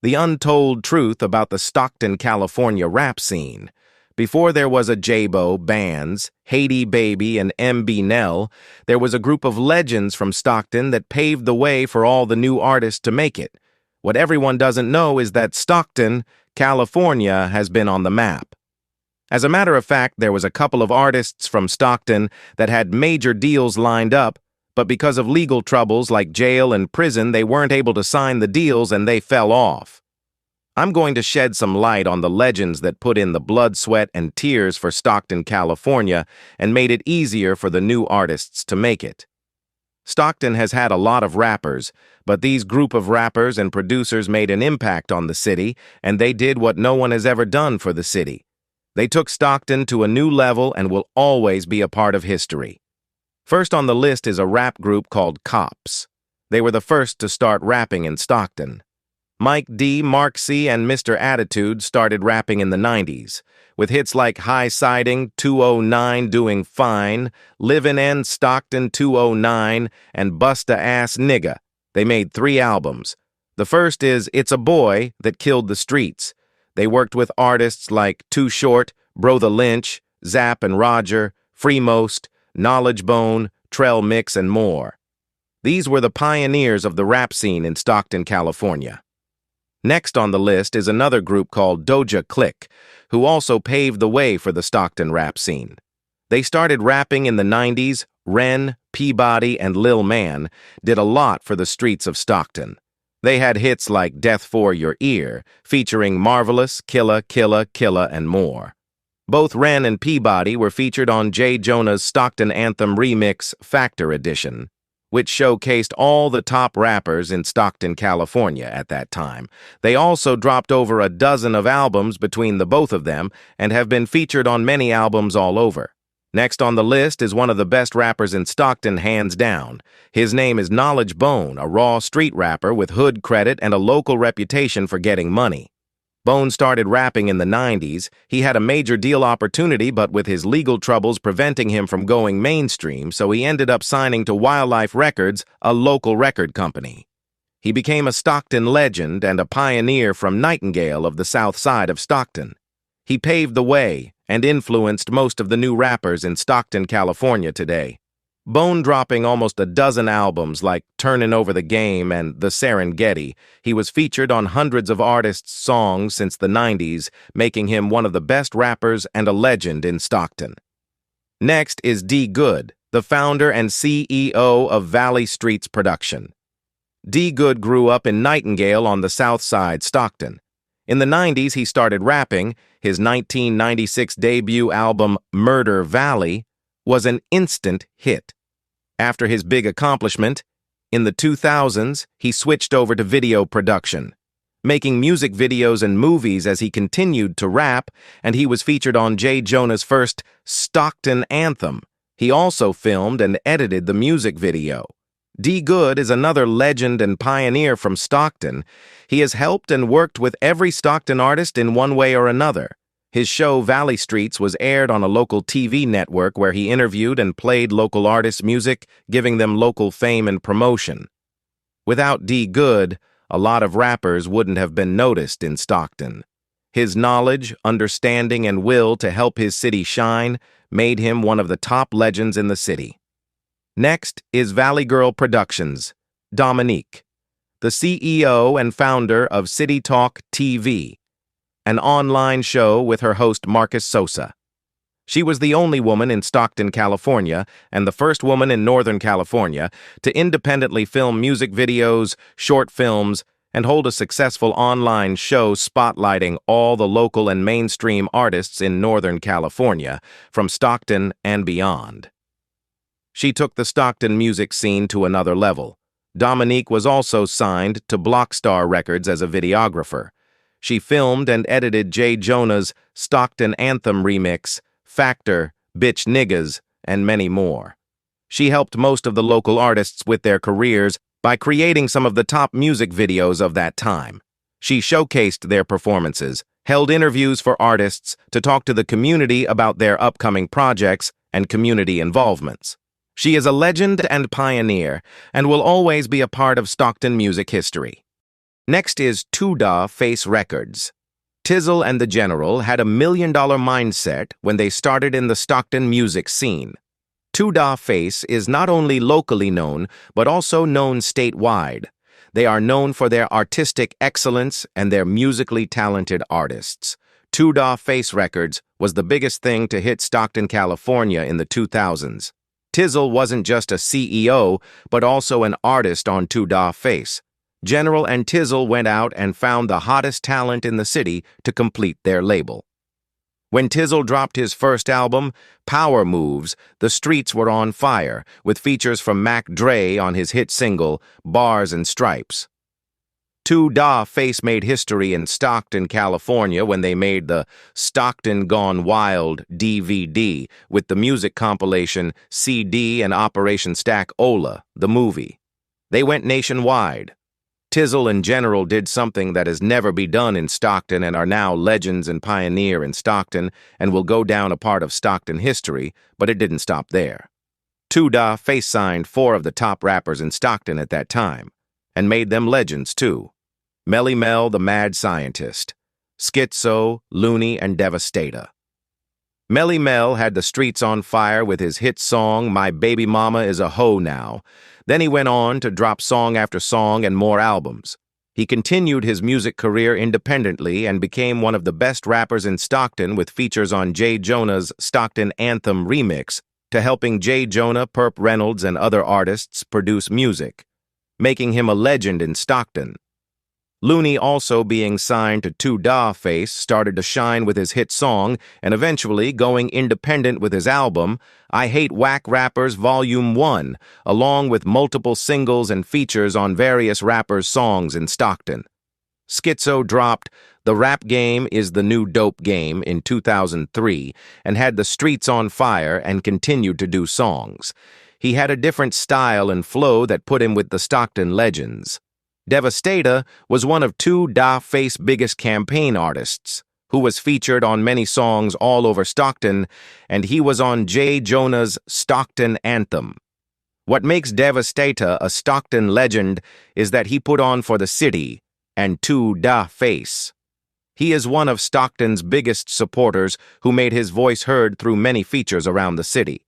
The untold truth about the Stockton, California rap scene. Before there was a Jaaybo, Bkandz, Haiti Babii, and Mbnel, there was a group of legends from Stockton that paved the way for all the new artists to make it. What everyone doesn't know is that Stockton, California has been on the map. As a matter of fact, there was a couple of artists from Stockton that had major deals lined up, but because of legal troubles like jail and prison, they weren't able to sign the deals and they fell off. I'm going to shed some light on the legends that put in the blood, sweat, and tears for Stockton, California, and made it easier for the new artists to make it. Stockton has had a lot of rappers, but these group of rappers and producers made an impact on the city, and they did what no one has ever done for the city. They took Stockton to a new level and will always be a part of history. First on the list is a rap group called c.o.p.s. They were the first to start rapping in Stockton. Mike D, Mark C, and Mr. Attitude started rapping in the 90s, with hits like High Siding, 209 Doing Fine, Livin' in Stockton 209, and Busta Ass Nigga. They made 3 albums. The first is It's a Boy That Killed the Streets. They worked with artists like Too Short, Bro the Lynch, Zapp and Roger, Freemost, Knowledge Bone, Trell Mix, and more. These were the pioneers of the rap scene in Stockton, California. Next on the list is another group called DOA Click, who also paved the way for the Stockton rap scene. They started rapping in the 90s. Ren, Peabody, and Lil Man did a lot for the streets of Stockton. They had hits like Death for Your Ear, featuring Marvelous, Killa, Killa, Killa, and more. Both Ren and Peabody were featured on J. Jonah's Stockton Anthem remix, Factor Edition, which showcased all the top rappers in Stockton, California at that time. They also dropped over a dozen of albums between the both of them and have been featured on many albums all over. Next on the list is one of the best rappers in Stockton, hands down. His name is Knowledge Bone, a raw street rapper with hood credit and a local reputation for getting money. Bone started rapping in the 90s. He had a major deal opportunity, but with his legal troubles preventing him from going mainstream, so he ended up signing to Wildlife Records, a local record company. He became a Stockton legend and a pioneer from Nightingale of the south side of Stockton. He paved the way and influenced most of the new rappers in Stockton, California today. Bone dropping almost a dozen albums like Turnin' Over the Game and The Serengeti, he was featured on hundreds of artists' songs since the 90s, making him one of the best rappers and a legend in Stockton. Next is D Good, the founder and CEO of Valley Streets Production. D Good grew up in Nightingale on the south side, Stockton. In the 90s, he started rapping. His 1996 debut album, Murder Valley, was an instant hit. After his big accomplishment, in the 2000s, he switched over to video production, making music videos and movies as he continued to rap, and he was featured on J. Jonah's first Stockton Anthem. He also filmed and edited the music video. D Good is another legend and pioneer from Stockton. He has helped and worked with every Stockton artist in one way or another. His show, Valley Streets, was aired on a local TV network where he interviewed and played local artists' music, giving them local fame and promotion. Without D Good, a lot of rappers wouldn't have been noticed in Stockton. His knowledge, understanding, and will to help his city shine made him one of the top legends in the city. Next is Valley Girl Productions, Dominique, the CEO and founder of City Talk TV, an online show with her host Marcus Sosa. She was the only woman in Stockton, California, and the first woman in Northern California to independently film music videos, short films, and hold a successful online show spotlighting all the local and mainstream artists in Northern California, from Stockton and beyond. She took the Stockton music scene to another level. Dominique was also signed to Blockstar Records as a videographer. She filmed and edited J. Jonah's Stockton Anthem remix, Factor, Bitch Niggas, and many more. She helped most of the local artists with their careers by creating some of the top music videos of that time. She showcased their performances, held interviews for artists to talk to the community about their upcoming projects and community involvements. She is a legend and pioneer and will always be a part of Stockton music history. Next is Tudah Face Records. Tizzle and the General had a $1 million mindset when they started in the Stockton music scene. Tudah Face is not only locally known, but also known statewide. They are known for their artistic excellence and their musically talented artists. Tudah Face Records was the biggest thing to hit Stockton, California in the 2000s. Tizzle wasn't just a CEO, but also an artist on Tudah Face. General and Tizzle went out and found the hottest talent in the city to complete their label. When Tizzle dropped his first album, Power Moves, the streets were on fire, with features from Mac Dre on his hit single, Bars and Stripes. Tudah Face made history in Stockton, California when they made the Stockton Gone Wild DVD with the music compilation CD and Operation Stack Ola, the movie. They went nationwide. Tizzle and General did something that has never been done in Stockton and are now legends and pioneer in Stockton and will go down a part of Stockton history, but it didn't stop there. Tudah Face signed 4 of the top rappers in Stockton at that time, and made them legends too. Melly Mel, the Mad Scientist, Schizo, Looney, and Devastator. Melly Mel had the streets on fire with his hit song, My Baby Mama Is a Hoe Now. Then he went on to drop song after song and more albums. He continued his music career independently and became one of the best rappers in Stockton with features on J. Jonah's Stockton Anthem remix to helping J. Jonah, Perp Reynolds, and other artists produce music, making him a legend in Stockton. Looney, also being signed to Tudah Face, started to shine with his hit song and eventually going independent with his album, I Hate Whack Rappers Volume 1, along with multiple singles and features on various rappers' songs in Stockton. Schizo dropped The Rap Game is the New Dope Game in 2003 and had the streets on fire and continued to do songs. He had a different style and flow that put him with the Stockton legends. Devastator was one of Tudah Face's biggest campaign artists, who was featured on many songs all over Stockton, and he was on J. Jonah's Stockton Anthem. What makes Devastator a Stockton legend is that he put on for the city and Tudah Face. He is one of Stockton's biggest supporters who made his voice heard through many features around the city.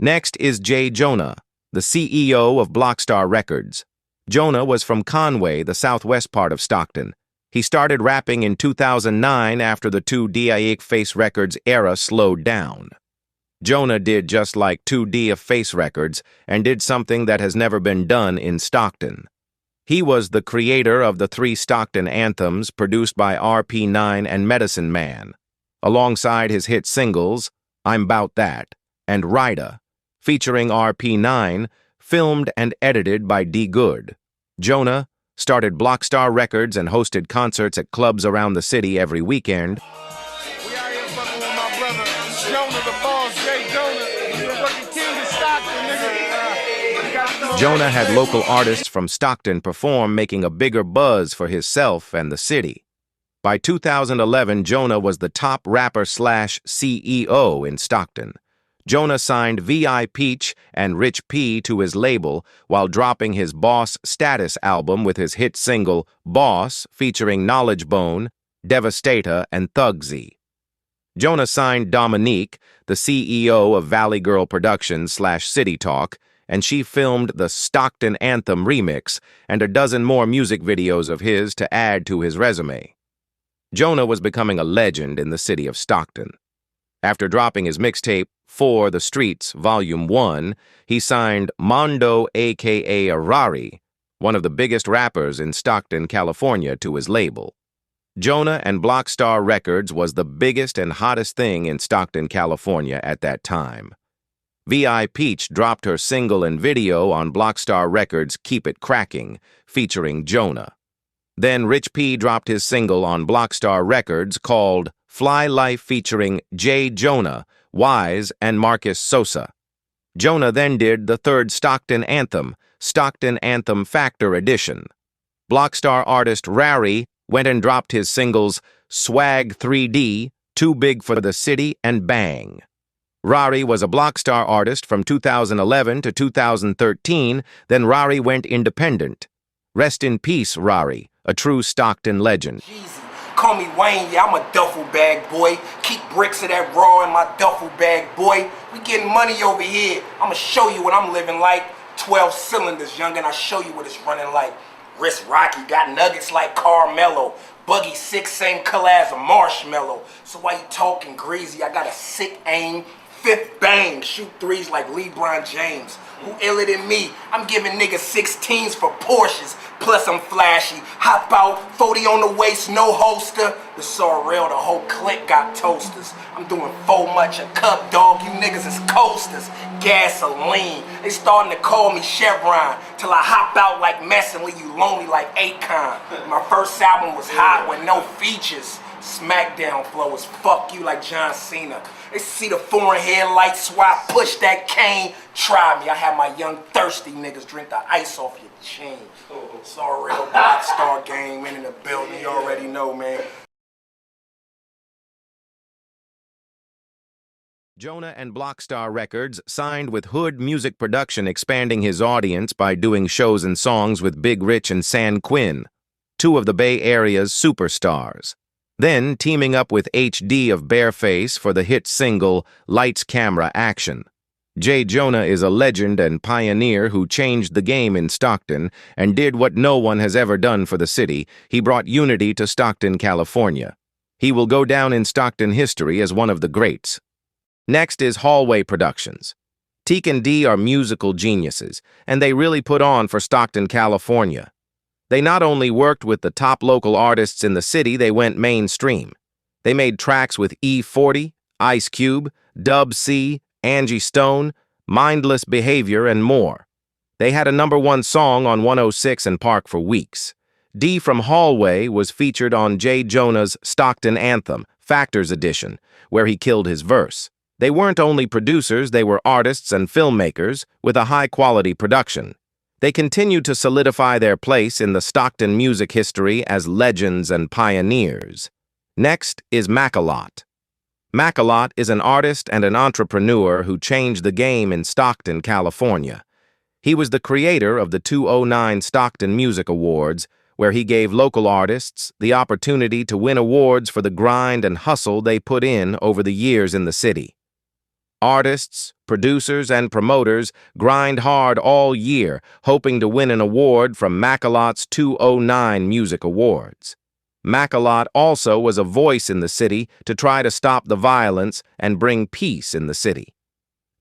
Next is J. Jonah, the CEO of Blockstar Records. Jonah was from Conway, the southwest part of Stockton. He started rapping in 2009 after the Tudah Face Records era slowed down. Jonah did just like Tudah Face Records and did something that has never been done in Stockton. He was the creator of the 3 Stockton anthems produced by RP9 and Medicine Man, alongside his hit singles, I'm 'Bout That, and Ryder, featuring RP9, filmed and edited by D. Good. Jonah started Blockstar Records and hosted concerts at clubs around the city every weekend. We out here fucking with my brother, Jonah, the boss, J. Jonah, the fucking king of Stockton, nigga. Jonah had local artists from Stockton perform, making a bigger buzz for himself and the city. By 2011, Jonah was the top rapper/CEO in Stockton. Jonah signed V.I. Peach and Rich P to his label while dropping his Boss Status album with his hit single, Boss, featuring Knowledge Bone, Devastator, and Thugsy. Jonah signed Dominique, the CEO of Valley Girl Productions/City Talk, and she filmed the Stockton Anthem remix and a dozen more music videos of his to add to his resume. Jonah was becoming a legend in the city of Stockton. After dropping his mixtape, For the Streets, Volume 1, he signed Mondo aka Arari, one of the biggest rappers in Stockton, California, to his label. Jonah and Blockstar Records was the biggest and hottest thing in Stockton, California at that time. V.I. Peach dropped her single and video on Blockstar Records' Keep It Cracking, featuring Jonah. Then Rich P dropped his single on Blockstar Records called Fly Life featuring J. Jonah, Wise, and Marcus Sosa. Jonah then did the 3rd Stockton Anthem, Stockton Anthem Factor Edition. Blockstar artist Rari went and dropped his singles Swag 3D, Too Big for the City, and Bang. Rari was a Blockstar artist from 2011 to 2013, then Rari went independent. Rest in peace, Rari, a true Stockton legend. Jeezy. Call me Wayne, yeah, I'm a duffel bag boy. Keep bricks of that raw in my duffel bag, boy. We getting money over here. I'ma show you what I'm living like. 12 cylinders, young, and I show you what it's running like. Wrist rocky, got nuggets like Carmelo. Buggy 6, same color as a marshmallow. So why you talking greasy? I got a sick aim. Fifth bang, shoot threes like LeBron James. Who iller than me? I'm giving niggas 16s for Porsches. Plus I'm flashy. Hop out, 40 on the waist, no holster. The sorrel, the whole clique got toasters. I'm doing 4 much a cup, dog. You niggas is coasters. Gasoline. They starting to call me Chevron. Till I hop out like mess and leave you lonely like Akon. My first album was hot with no features. Smackdown flow is fuck you like John Cena. They see the foreign headlights, so I push that cane. Try me, I have my young thirsty niggas drink the ice off your chain. It's all real Blockstar game in the building, you already know, man. Jonah and Blockstar Records signed with Hood Music Production, expanding his audience by doing shows and songs with Big Rich and San Quinn, 2 of the Bay Area's superstars. Then teaming up with HD of Bareface for the hit single Lights, Camera, Action. J. Jonah is a legend and pioneer who changed the game in Stockton and did what no one has ever done for the city. He brought unity to Stockton, California. He will go down in Stockton history as one of the greats. Next is Hallway Productions. Teak and D are musical geniuses, and they really put on for Stockton, California. They not only worked with the top local artists in the city, they went mainstream. They made tracks with E40, Ice Cube, Dub C, Angie Stone, Mindless Behavior, and more. They had a #1 song on 106 and Park for weeks. D from Hallway was featured on J. Jonah's Stockton Anthem, Factors Edition, where he killed his verse. They weren't only producers, they were artists and filmmakers with a high-quality production. They continued to solidify their place in the Stockton music history as legends and pioneers. Next is Malot. Malot is an artist and an entrepreneur who changed the game in Stockton, California. He was the creator of the 2009 Stockton Music Awards, where he gave local artists the opportunity to win awards for the grind and hustle they put in over the years in the city. Artists, producers, and promoters grind hard all year, hoping to win an award from Malot's 2009 Music Awards. Malot also was a voice in the city to try to stop the violence and bring peace in the city.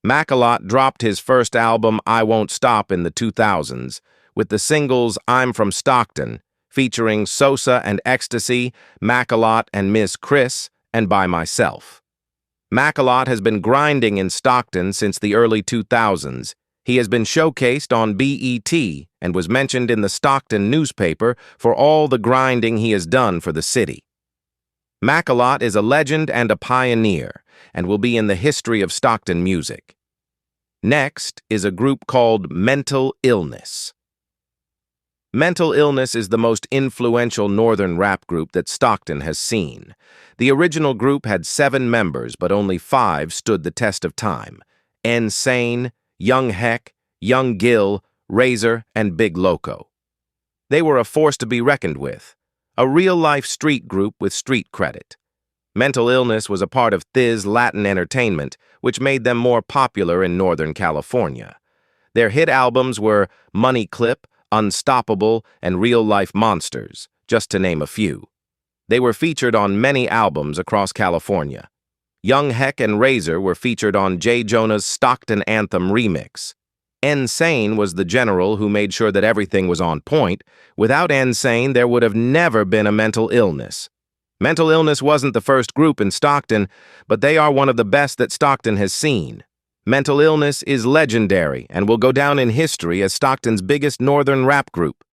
Malot dropped his first album, I Won't Stop, in the 2000s, with the singles I'm From Stockton, featuring Sosa and Ecstasy, Malot and Miss Chris, and By Myself. Malot has been grinding in Stockton since the early 2000s. He has been showcased on BET and was mentioned in the Stockton newspaper for all the grinding he has done for the city. Malot is a legend and a pioneer and will be in the history of Stockton music. Next is a group called Mental Illness. Mental Illness is the most influential northern rap group that Stockton has seen. The original group had 7 members, but only 5 stood the test of time: Insane, Young Heck, Young Gil, Razor, and Big Loco. They were a force to be reckoned with, a real-life street group with street credit. Mental Illness was a part of Thiz Latin Entertainment, which made them more popular in Northern California. Their hit albums were Money Clip, Unstoppable, and Real Life Monsters, just to name a few. They were featured on many albums across California. Young Heck and Razor were featured on J. Jonah's Stockton Anthem remix. Insane was the general who made sure that everything was on point. Without Insane, there would have never been a Mental Illness. Mental Illness wasn't the first group in Stockton, but they are one of the best that Stockton has seen. Mental Illness is legendary and will go down in history as Stockton's biggest northern rap group.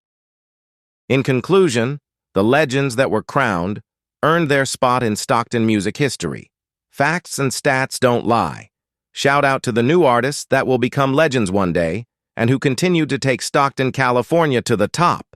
In conclusion, the legends that were crowned earned their spot in Stockton music history. Facts and stats don't lie. Shout out to the new artists that will become legends one day and who continue to take Stockton, California to the top.